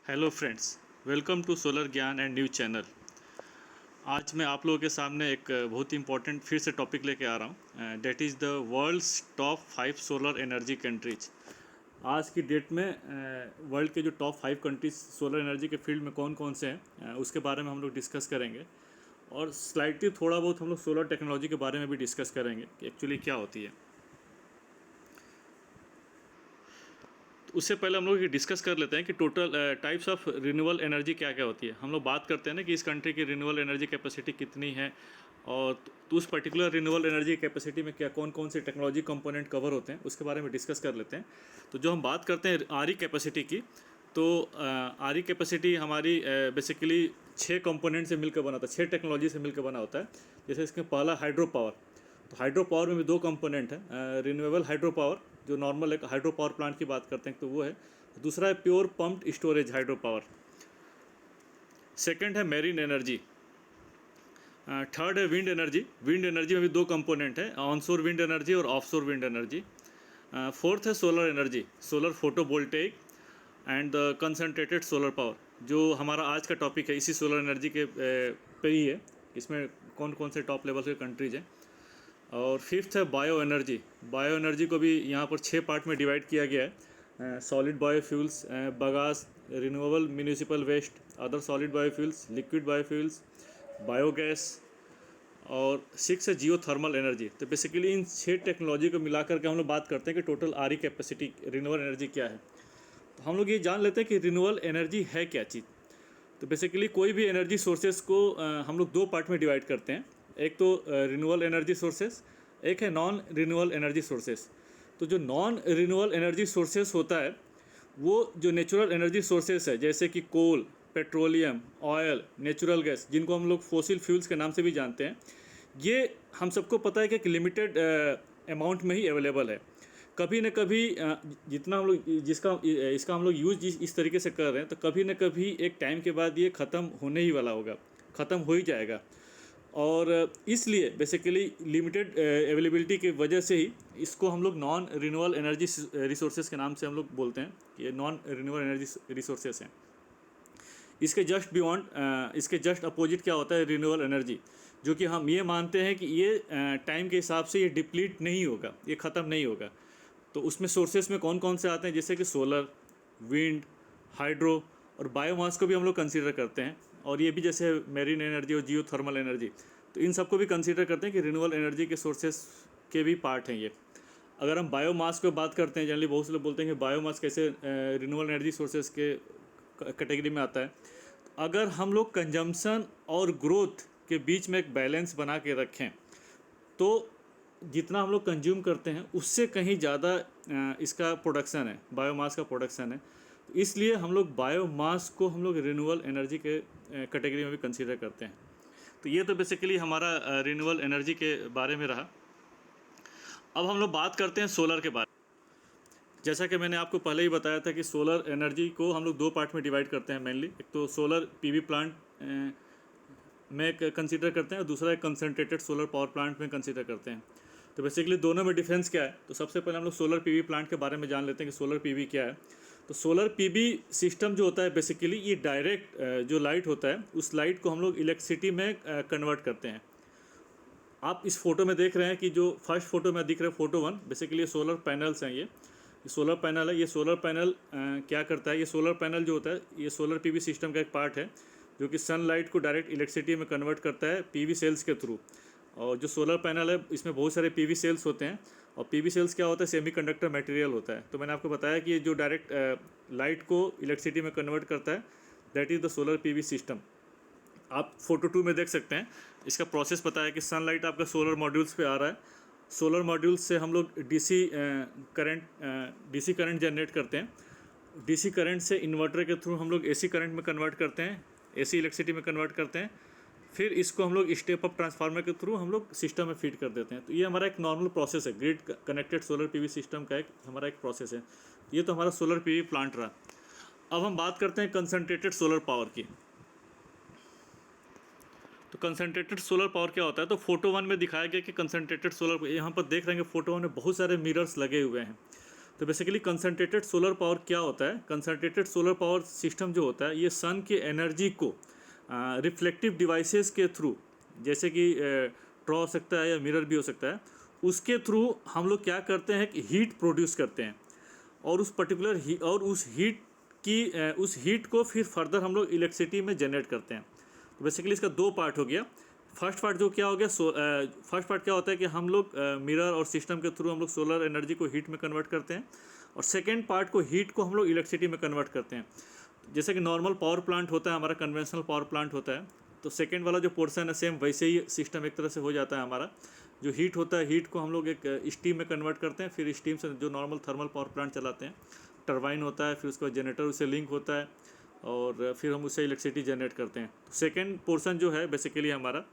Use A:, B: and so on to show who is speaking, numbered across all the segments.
A: Hello friends, welcome to solar Gyan and news channel. आज मैं आप लोगों के सामने एक बहुत ही इंपॉर्टेंट फिर से टॉपिक लेके आ रहा हूँ। That is the world's top 5 solar energy countries. आज की डेट में वर्ल्ड के जो टॉप 5 कंट्रीज सोलर एनर्जी के फील्ड में कौन कौन से हैं, उसके बारे में हम लोग डिस्कस करेंगे। और स्लाइटली थोड़ा बहुत हम लोग सोलर टेक्नोलॉजी के बारे में भी डिस्कस करेंगे कि एक्चुअली क्या होती है। उससे पहले हम लोग ये डिस्कस कर लेते हैं कि total types of renewable energy क्या क्या होती है। हम लोग बात करते हैं ना कि इस कंट्री की रिन्यूएबल एनर्जी कैपेसिटी कितनी है, और तो उस पर्टिकुलर रिन्यूएबल एनर्जी कैपेसिटी में क्या कौन कौन से टेक्नोलॉजी कंपोनेंट कवर होते हैं, उसके बारे में डिस्कस कर लेते हैं। तो जो हम बात करते हैं आर ई कैपेसिटी की, तो आर ई कैपेसिटी हमारी बेसिकली 6 कंपोनेंट से मिलकर बना होता है, 6 टेक्नोलॉजी से मिलकर बना होता है। जैसे इसमें पहला हाइड्रो पावर। तो हाइड्रो पावर में भी 2 कंपोनेंट हैं। रिन्यूएबल हाइड्रो पावर जो नॉर्मल एक हाइड्रो पावर प्लांट की बात करते हैं तो वो है। दूसरा है pure pumped storage hydro power. Second है मेरीन एनर्जी। थर्ड है विंड एनर्जी। विंड एनर्जी में भी 2 कंपोनेंट है, ऑनशोर विंड एनर्जी और ऑफशोर विंड एनर्जी। फोर्थ है solar energy, solar photovoltaic and the concentrated solar power, जो हमारा आज का टॉपिक है इसी सोलर एनर्जी के पे ही है। इसमें कौन कौन से टॉप लेवल के कंट्रीज हैं। और फिफ्थ है बायो एनर्जी। बायो एनर्जी को भी यहाँ पर 6 पार्ट में डिवाइड किया गया है। Solid biofuels, bagasse, renewable municipal waste, other solid biofuels, liquid biofuels, biogas, और 6 है जियो थर्मल एनर्जी। तो बेसिकली इन 6 टेक्नोलॉजी को मिलाकर के हम लोग बात करते हैं कि total R E capacity renewable energy क्या है। तो हम लोग ये जान लेते हैं कि रिन्यूएबल एनर्जी है क्या चीज़। तो बेसिकली कोई भी एनर्जी सोर्सेज को हम लोग 2 पार्ट में डिवाइड करते हैं। एक तो रिन्यूएबल एनर्जी सोर्सेज, एक है नॉन रिन्यूएबल एनर्जी सोर्सेज। तो जो नॉन रिन्यूएबल एनर्जी सोर्सेज होता है वो जो नेचुरल एनर्जी सोर्सेज है, जैसे कि कोल, पेट्रोलियम, ऑयल, नेचुरल गैस, जिनको हम लोग फोसिल फ्यूल्स के नाम से भी जानते हैं, ये हम सबको पता है कि एक लिमिटेड अमाउंट में ही अवेलेबल है। कभी न कभी जितना हम लोग इसका हम लोग यूज इस तरीके से कर रहे हैं, तो कभी न कभी एक टाइम के बाद ये ख़त्म होने ही वाला होगा, ख़त्म हो ही जाएगा। और इसलिए बेसिकली लिमिटेड अवेलेबिलिटी की वजह से ही इसको हम लोग नॉन रिन्यूएबल एनर्जी रिसोर्सेज के नाम से हम लोग बोलते हैं कि ये नॉन रिन्यूएबल एनर्जी रिसोर्सेज हैं। इसके जस्ट बियॉन्ड इसके जस्ट अपोजिट क्या होता है, रिन्यूएबल एनर्जी, जो कि हम ये मानते हैं कि ये टाइम के हिसाब से ये डिप्लीट नहीं होगा, ये ख़त्म नहीं होगा। तो उसमें सोर्सेस में कौन कौन से आते हैं, जैसे कि सोलर, विंड, हाइड्रो और बायोमास को भी हम लोग कंसीडर करते हैं। और ये भी जैसे मेरीन एनर्जी और जियो थर्मल एनर्जी, तो इन सबको भी कंसीडर करते हैं कि रिन्यूएबल एनर्जी के सोर्सेस के भी पार्ट हैं ये। अगर हम बायोमास की बात करते हैं, जनरली बहुत से लोग बोलते हैं कि बायोमास कैसे रिन्यूएबल एनर्जी सोर्सेज के कैटेगरी में आता है। अगर हम लोग कंजम्पशन और ग्रोथ के बीच में एक बैलेंस बना के रखें, तो जितना हम लोग कंज्यूम करते हैं उससे कहीं ज़्यादा इसका प्रोडक्शन है, बायोमास का प्रोडक्शन है। तो इसलिए हम लोग बायोमास को हम लोग रिन्यूएबल एनर्जी के कैटेगरी में भी कंसीडर करते हैं। तो ये तो बेसिकली हमारा रिन्यूएबल एनर्जी के बारे में रहा। अब हम लोग बात करते हैं सोलर के बारे में। जैसा कि मैंने आपको पहले ही बताया था कि सोलर एनर्जी को हम लोग 2 पार्ट में डिवाइड करते हैं मेनली। एक तो सोलर पीवी प्लांट में कंसीडर करते हैं और दूसरा एक कंसनट्रेटेड सोलर पावर प्लांट में कंसीडर करते हैं। तो बेसिकली दोनों में डिफरेंस क्या है, तो सबसे पहले हम लोग सोलर पीवी प्लांट के बारे में जान लेते हैं कि सोलर पीवी क्या है। तो सोलर पीवी सिस्टम जो होता है बेसिकली ये डायरेक्ट जो लाइट होता है उस लाइट को हम लोग इलेक्ट्रिसिटी में कन्वर्ट करते हैं। आप इस फोटो में देख रहे हैं कि जो फर्स्ट फोटो में दिख रहा है फोटो 1, बेसिकली ये सोलर पैनल्स हैं। ये सोलर पैनल है। ये सोलर पैनल क्या करता है, ये सोलर पैनल जो होता है ये सोलर पीवी सिस्टम का एक पार्ट है, जो कि सनलाइट को डायरेक्ट इलेक्ट्रिसिटी में कन्वर्ट करता है पीवी सेल्स के थ्रू। और जो सोलर पैनल है इसमें बहुत सारे पीवी सेल्स होते हैं, और पीवी सेल्स क्या होता है, सेमीकंडक्टर मटेरियल होता है। तो मैंने आपको बताया कि ये जो डायरेक्ट लाइट को इलेक्ट्रिसिटी में कन्वर्ट करता है, that is the solar PV system. आप फोटो 2 में देख सकते हैं, इसका प्रोसेस पता है कि सनलाइट आपका सोलर मॉड्यूल्स पे आ रहा है। सोलर मॉड्यूल्स से हम लोग डीसी करंट जनरेट करते हैं। डीसी करंट से इन्वर्टर के थ्रू हम लोग एसी करंट में कन्वर्ट करते हैं, एसी इलेक्ट्रिसिटी में कन्वर्ट करते हैं। फिर इसको हम लोग स्टेप अप ट्रांसफार्मर के थ्रू हम लोग सिस्टम में फीड कर देते हैं। तो ये हमारा एक नॉर्मल प्रोसेस है, grid connected solar PV system का एक हमारा एक प्रोसेस है। ये तो हमारा सोलर पीवी प्लांट रहा। अब हम बात करते हैं कंसनट्रेटेड सोलर पावर की। तो कंसनट्रेटेड सोलर पावर क्या होता है, तो फोटो 1 में दिखाया गया कि कंसनट्रेटेड सोलर, यहाँ पर देख रहे हैं कि फोटो 1 में बहुत सारे मिरर्स लगे हुए हैं। तो बेसिकली कंसंट्रेटेड सोलर पावर क्या होता है? कंसंट्रेटेड सोलर पावर सिस्टम जो होता है ये सन के एनर्जी को रिफ्लेक्टिव डिवाइसेस के थ्रू, जैसे कि ड्रॉ हो सकता है या मिरर भी हो सकता है, उसके थ्रू हम लोग क्या करते हैं कि हीट प्रोड्यूस करते हैं, और उस पर्टिकुलर और उस हीट को फिर फर्दर हम लोग इलेक्ट्रिसिटी में जनरेट करते हैं। तो बेसिकली इसका दो पार्ट हो गया। फर्स्ट पार्ट जो क्या हो गया, फर्स्ट पार्ट क्या होता है कि हम लोग मिरर और सिस्टम के थ्रू हम लोग सोलर एनर्जी को हीट में कन्वर्ट करते हैं, और सेकेंड पार्ट को हीट को हम लोग इलेक्ट्रिसिटी में कन्वर्ट करते हैं। जैसे कि नॉर्मल पावर प्लांट होता है हमारा, कन्वेंशनल पावर प्लांट होता है, तो सेकेंड वाला जो पोर्शन है सेम वैसे ही सिस्टम एक तरह से हो जाता है हमारा। जो हीट होता है, हीट को हम लोग एक स्टीम में कन्वर्ट करते हैं, फिर स्टीम से जो नॉर्मल थर्मल पावर प्लांट चलाते हैं, टरबाइन होता है, फिर उसके बाद जनरेटर उससे लिंक होता है, और फिर हम उससे इलेक्ट्रिसिटी जनरेट करते हैं। तो सेकेंड पोर्शन जो है बेसिकली हमारा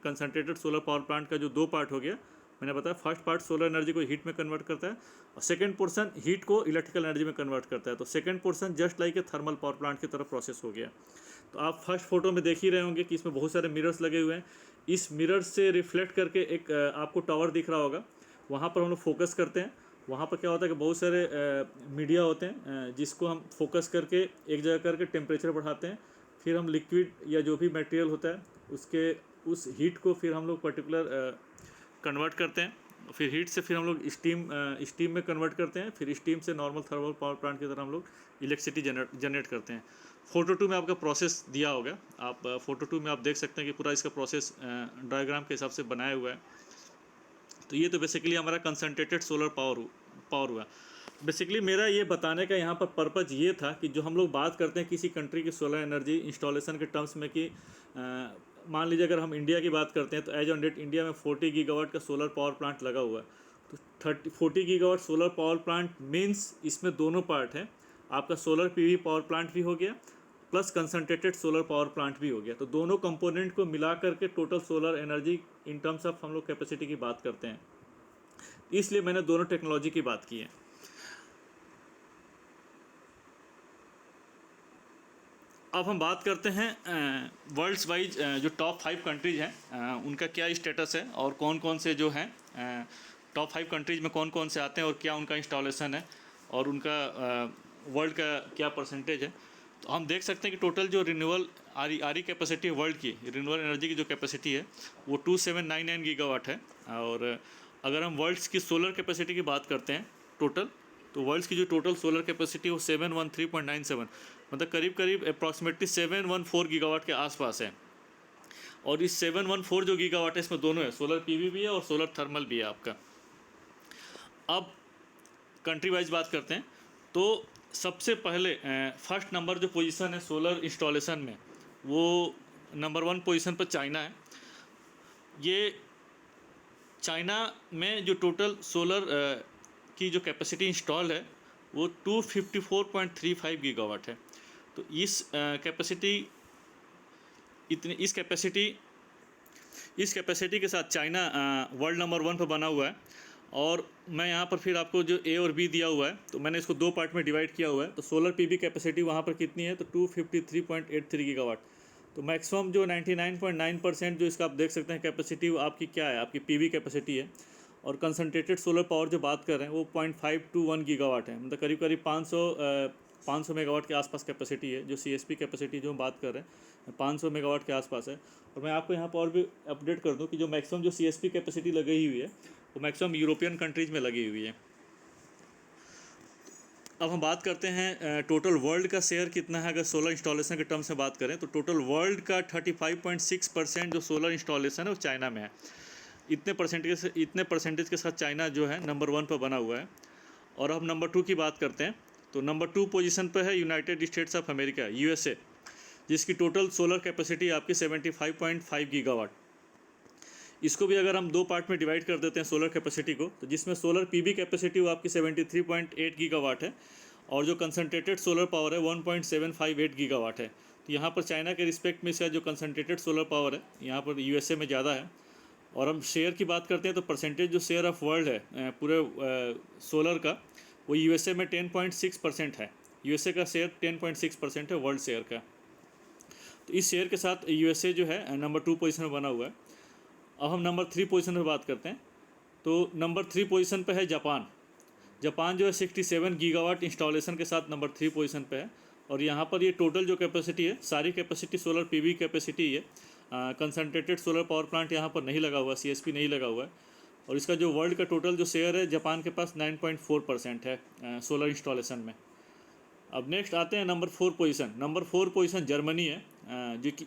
A: कंसंट्रेटेड सोलर पावर प्लांट का जो दो पार्ट हो गया, मैंने बताया फर्स्ट पार्ट सोलर एनर्जी को हीट में कन्वर्ट करता है, और सेकंड पोर्शन हीट को इलेक्ट्रिकल एनर्जी में कन्वर्ट करता है। तो second portion just like a thermal power plant की तरह प्रोसेस हो गया। तो आप फर्स्ट फोटो में देख ही रहे होंगे कि इसमें बहुत सारे मिरर्स लगे हुए हैं। इस मिरर से रिफ्लेक्ट करके एक आपको टावर दिख रहा होगा, वहाँ पर हम लोग फोकस करते हैं। वहाँ पर क्या होता है कि बहुत सारे मीडिया होते हैं जिसको हम फोकस करके एक जगह करके टेम्परेचर बढ़ाते हैं, फिर हम लिक्विड या जो भी मटेरियल होता है उसके उस हीट को फिर हम लोग पर्टिकुलर कन्वर्ट करते हैं, फिर हीट से फिर हम लोग स्टीम में कन्वर्ट करते हैं, फिर स्टीम से नॉर्मल थर्मल पावर प्लांट की तरह हम लोग इलेक्ट्रिसिटी जनरेट करते हैं। फोटो 2 में आपका प्रोसेस दिया होगा, आप फोटो 2 में आप देख सकते हैं कि पूरा इसका प्रोसेस डायग्राम के हिसाब से बनाया हुआ है। तो ये तो बेसिकली हमारा कंसंट्रेटेड सोलर पावर हुआ। बेसिकली मेरा ये बताने का यहाँ पर पर्पज़ ये था कि जो हम लोग बात करते हैं किसी कंट्री की सोलर एनर्जी इंस्टॉलेशन के टर्म्स में, कि मान लीजिए अगर हम इंडिया की बात करते हैं तो एज ऑन डेट इंडिया में 40 गीगावाट का सोलर पावर प्लांट लगा हुआ है। तो 40 gigawatt solar power plant means इसमें दोनों पार्ट हैं, आपका सोलर पीवी पावर प्लांट भी हो गया plus concentrated solar power plant भी हो गया। तो दोनों कंपोनेंट को मिला करके total solar energy in terms of हम लोग कैपेसिटी की बात करते हैं, इसलिए मैंने दोनों टेक्नोलॉजी की बात की है। अब हम बात करते हैं वर्ल्ड्स वाइज जो टॉप 5 कंट्रीज़ हैं उनका क्या स्टेटस है, और कौन कौन से जो हैं टॉप 5 कंट्रीज़ में कौन कौन से आते हैं और क्या उनका इंस्टॉलेशन है, और उनका वर्ल्ड का क्या परसेंटेज है। तो हम देख सकते हैं कि टोटल जो रिन्यूएबल आरी कैपेसिटी है वर्ल्ड की, रिन्यूएबल एनर्जी की जो कैपेसिटी है वो 2799 गीगावाट है। और अगर हम वर्ल्ड्स की सोलर कैपेसिटी की बात करते हैं टोटल, तो वर्ल्ड्स की जो टोटल सोलर कैपेसिटी वो 713.97, मतलब करीब करीब अप्रॉक्सीमेटली 714 गीगावाट के आसपास है। और इस 714 जो गीगावाट है इसमें दोनों है, सोलर पीवी भी है और सोलर थर्मल भी है आपका। अब कंट्री वाइज बात करते हैं, तो सबसे पहले फर्स्ट नंबर जो पोजीशन है सोलर इंस्टॉलेशन में, वो नंबर 1 पोजीशन पर चाइना है। ये चाइना में जो टोटल सोलर की जो कैपेसिटी इंस्टॉल है वो 254.35 गीगावाट है। तो इस कैपेसिटी के साथ चाइना वर्ल्ड नंबर 1 पर बना हुआ है। और मैं यहाँ पर फिर आपको जो ए और बी दिया हुआ है, तो मैंने इसको दो पार्ट में डिवाइड किया हुआ है। तो सोलर पीवी कैपेसिटी वहाँ पर कितनी है, तो 253.83 गीगावाट। तो मैक्सिमम जो 99.9% जो इसका आप देख सकते हैं कैपेसिटी, वो आपकी क्या है, आपकी पीवी कैपेसिटी है। और कंसंट्रेटेड सोलर पावर जो बात कर रहे हैं वो 0.521 गीगावाट है, मतलब करीब करीब 500 मेगावाट के आसपास कैपेसिटी है। जो CSP कैपेसिटी जो हम बात कर रहे हैं 500 मेगावाट के आसपास है। और मैं आपको यहाँ पर और भी अपडेट कर दूँ कि जो मैक्सिमम जो CSP कैपेसिटी लगी हुई है वो मैक्सिमम यूरोपियन कंट्रीज़ में लगी हुई है। अब हम बात करते हैं टोटल वर्ल्ड का शेयर कितना है। अगर सोलर इंस्टॉलेशन के टर्म्स में बात करें तो टोटल वर्ल्ड का 35.6% जो सोलर इंस्टॉलेशन है वो चाइना में है। इतने परसेंटेज के साथ चाइना जो है नंबर 1 पर बना हुआ है। और अब नंबर 2 की बात करते हैं, तो नंबर 2 पोजीशन पर है United states of America, USA, जिसकी टोटल सोलर कैपेसिटी आपकी 75.5 गीगावाट। इसको भी अगर हम दो पार्ट में डिवाइड कर देते हैं सोलर कैपेसिटी को, तो जिसमें सोलर पीवी कैपेसिटी वो आपकी 73.8 गीगावाट है, और जो कंसंट्रेटेड सोलर पावर है 1.758 गीगावाट है। तो यहाँ पर चाइना के रिस्पेक्ट में इसका जो कंसंट्रेटेड सोलर पावर है यहाँ पर USA में ज़्यादा है। और हम शेयर की बात करते हैं तो परसेंटेज जो शेयर ऑफ वर्ल्ड है पूरे सोलर का, वो USA में 10.6% है। USA का शेयर 10.6% है वर्ल्ड शेयर का। तो इस शेयर के साथ USA जो है नंबर 2 पोजीशन में बना हुआ है। अब हम नंबर 3 पोजीशन पर बात करते हैं, तो नंबर 3 पोजीशन पर है जापान। जापान जो है 67 गीगावाट इंस्टॉलेशन के साथ नंबर 3 पोजीशन पे है। और यहाँ पर ये टोटल जो कैपेसिटी है, सारी कैपेसिटी सोलर पीवी कैपेसिटी है। कंसनट्रेटेड सोलर पावर प्लांट यहाँ पर नहीं लगा हुआ, सीएसपी नहीं लगा हुआ है। और इसका जो वर्ल्ड का टोटल जो शेयर है, जापान के पास 9.4% है सोलर इंस्टॉलेशन में। अब नेक्स्ट आते हैं number 4 position. Number 4 position Germany है,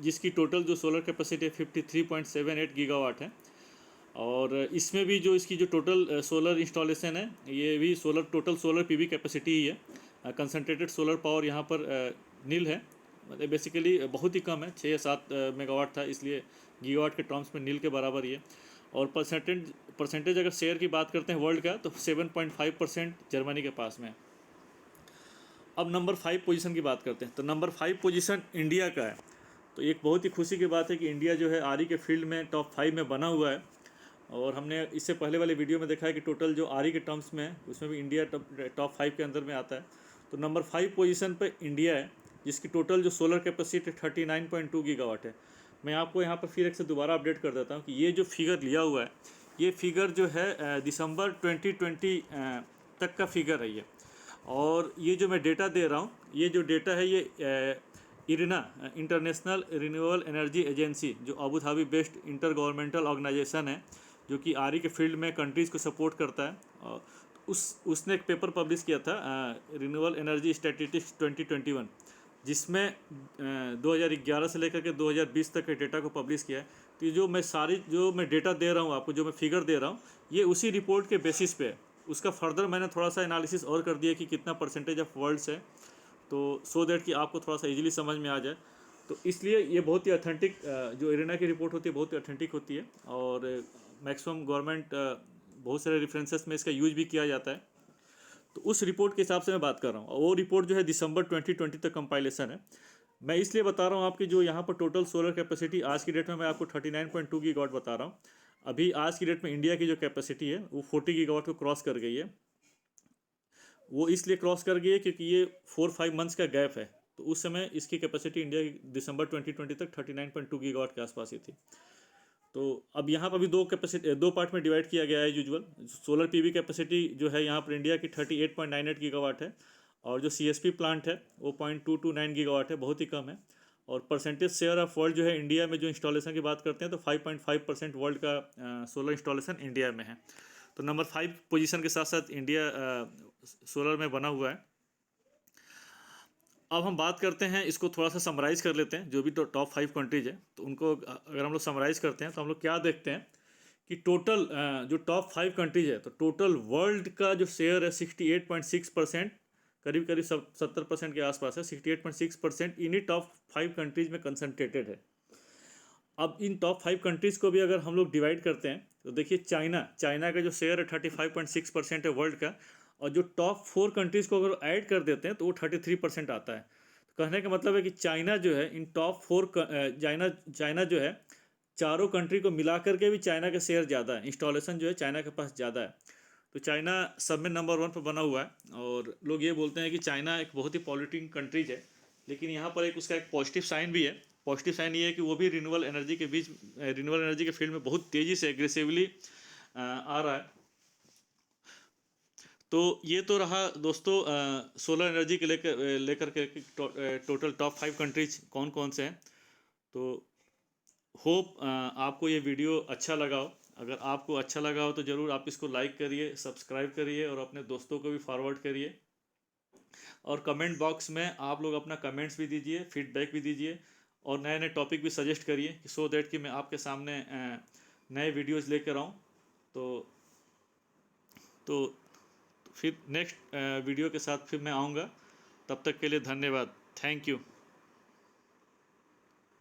A: जिसकी टोटल जो सोलर कैपेसिटी है 53.78 गीगावाट है। और इसमें भी जो इसकी जो टोटल सोलर इंस्टॉलेशन है, ये भी टोटल सोलर पीवी कैपेसिटी ही है। कंसनट्रेटेड सोलर पावर यहाँ पर नील है, मतलब बेसिकली बहुत ही कम है, 6-7 मेगावाट था, इसलिए गीगावाट के टर्म्स में नील के बराबर ही है। और परसेंटेज अगर शेयर की बात करते हैं वर्ल्ड का, तो 7.5% जर्मनी के पास में है। अब नंबर 5 पोजीशन की बात करते हैं, तो नंबर 5 पोजीशन इंडिया का है। तो एक बहुत ही खुशी की बात है कि इंडिया जो है आरी के फील्ड में टॉप 5 में बना हुआ है। और हमने इससे पहले वाले वीडियो में देखा है कि टोटल जो आरी के टर्म्स में है, उसमें भी इंडिया टॉप 5 के अंदर में आता है। तो नंबर 5 पोजीशन पे इंडिया है, जिसकी टोटल जो सोलर कैपेसिटी 39.2 गीगावाट है। मैं आपको यहाँ पर फिर एक से दोबारा अपडेट कर देता हूँ कि ये जो फिगर लिया हुआ है, ये फिगर जो है दिसंबर 2020 तक का फिगर है ये। और ये जो मैं डेटा दे रहा हूँ, ये जो डेटा है ये IRENA international renewable energy agency, जो Abu Dhabi based intergovernmental organisation है, जो कि आरी के फील्ड में कंट्रीज़ को सपोर्ट करता है। और उसने एक पेपर पब्लिश किया था, रिन्यूएबल एनर्जी स्टैटिस्टिक्स 2021, जिसमें 2011 से लेकर के 2020 तक के डेटा को पब्लिश किया है। तो ये जो मैं डेटा दे रहा हूँ आपको, जो मैं फिगर दे रहा हूँ, ये उसी रिपोर्ट के बेसिस पे है। उसका फर्दर मैंने थोड़ा सा एनालिसिस और कर दिया कि कितना परसेंटेज ऑफ वर्ल्ड्स है, तो सो दैट कि आपको थोड़ा सा इजीली समझ में आ जाए। तो इसलिए ये बहुत ही ऑथेंटिक, जो इरेना की रिपोर्ट होती है बहुत ही ऑथेंटिक होती है। और मैक्सिमम गवर्नमेंट बहुत सारे रेफरेंसेस में इसका यूज भी किया जाता है। तो उस रिपोर्ट के हिसाब से मैं बात कर रहा हूँ, और वो रिपोर्ट जो है दिसंबर 2020 तक कंपाइलेशन है। मैं इसलिए बता रहा हूँ आपकी जो यहाँ पर टोटल सोलर कैपेसिटी आज की डेट में मैं आपको 39.2 गीगावाट बता रहा हूँ। अभी आज की डेट में इंडिया की जो कैपेसिटी है वो 40 गीगावाट को क्रॉस कर गई है। वो इसलिए क्रॉस कर गई है क्योंकि ये 4-5 मंथ्स का गैप है। तो उस समय इसकी कैपेसिटी इंडिया की दिसंबर 2020 तक 39.2 गीगावाट के आसपास ही थी। तो अब यहाँ पर भी दो पार्ट में डिवाइड किया गया है यूजुअल। सोलर पीवी कैपेसिटी जो है यहाँ पर इंडिया की 38.98 गीगावाट है, और जो सीएसपी प्लांट है वो 0.229 गीगावाट है, बहुत ही कम है। और परसेंटेज शेयर ऑफ वर्ल्ड जो है इंडिया में जो इंस्टॉलेशन की बात करते हैं, तो 5.5% वर्ल्ड का सोलर इंस्टॉलेशन इंडिया में है। तो नंबर 5 पोजीशन के साथ साथ इंडिया सोलर में बना हुआ है। अब हम बात करते हैं, इसको थोड़ा सा समराइज़ कर लेते हैं, जो भी टॉप 5 कंट्रीज है, तो उनको अगर हम लोग समराइज़ करते हैं तो हम लोग क्या देखते हैं कि टोटल जो टॉप 5 कंट्रीज है, तो टोटल वर्ल्ड का जो शेयर है 68.6%, करीब करीब 70% के आसपास है। 68.6% इन्हीं टॉप 5 कंट्रीज में कंसनट्रेटेड है। अब इन टॉप 5 कंट्रीज़ को भी अगर हम लोग डिवाइड करते हैं, तो देखिए चाइना का जो शेयर है 35.6% है वर्ल्ड का। और जो टॉप 4 कंट्रीज़ को अगर ऐड कर देते हैं तो वो 33% आता है। तो कहने का मतलब है कि चाइना जो है इन टॉप 4 चाइना जो है चारों कंट्री को मिला करके भी चाइना का शेयर ज़्यादा है, इंस्टॉलेशन जो है चाइना के पास ज़्यादा है। तो चाइना सब में नंबर 1 पर बना हुआ है। और लोग ये बोलते हैं कि चाइना एक बहुत ही पॉल्यूटिंग कंट्रीज है, लेकिन यहाँ पर उसका एक पॉजिटिव साइन भी है। पॉजिटिव साइन ये है कि वो भी रिन्यूएबल एनर्जी के फील्ड में बहुत तेज़ी से एग्रेसिवली आ रहा है। तो ये तो रहा दोस्तों सोलर एनर्जी के लेकर के टोटल टॉप 5 कंट्रीज कौन कौन से हैं। तो होप आपको ये वीडियो अच्छा लगा हो। अगर आपको अच्छा लगा हो तो ज़रूर आप इसको लाइक करिए, सब्सक्राइब करिए, और अपने दोस्तों को भी फॉरवर्ड करिए। और कमेंट बॉक्स में आप लोग अपना कमेंट्स भी दीजिए, फीडबैक भी दीजिए, और नए नए टॉपिक भी सजेस्ट करिए, सो दैट कि मैं आपके सामने नए वीडियोज़ लेकर आऊँ। तो फिर नेक्स्ट वीडियो के साथ फिर मैं आऊँगा। तब तक के लिए धन्यवाद। Thank you.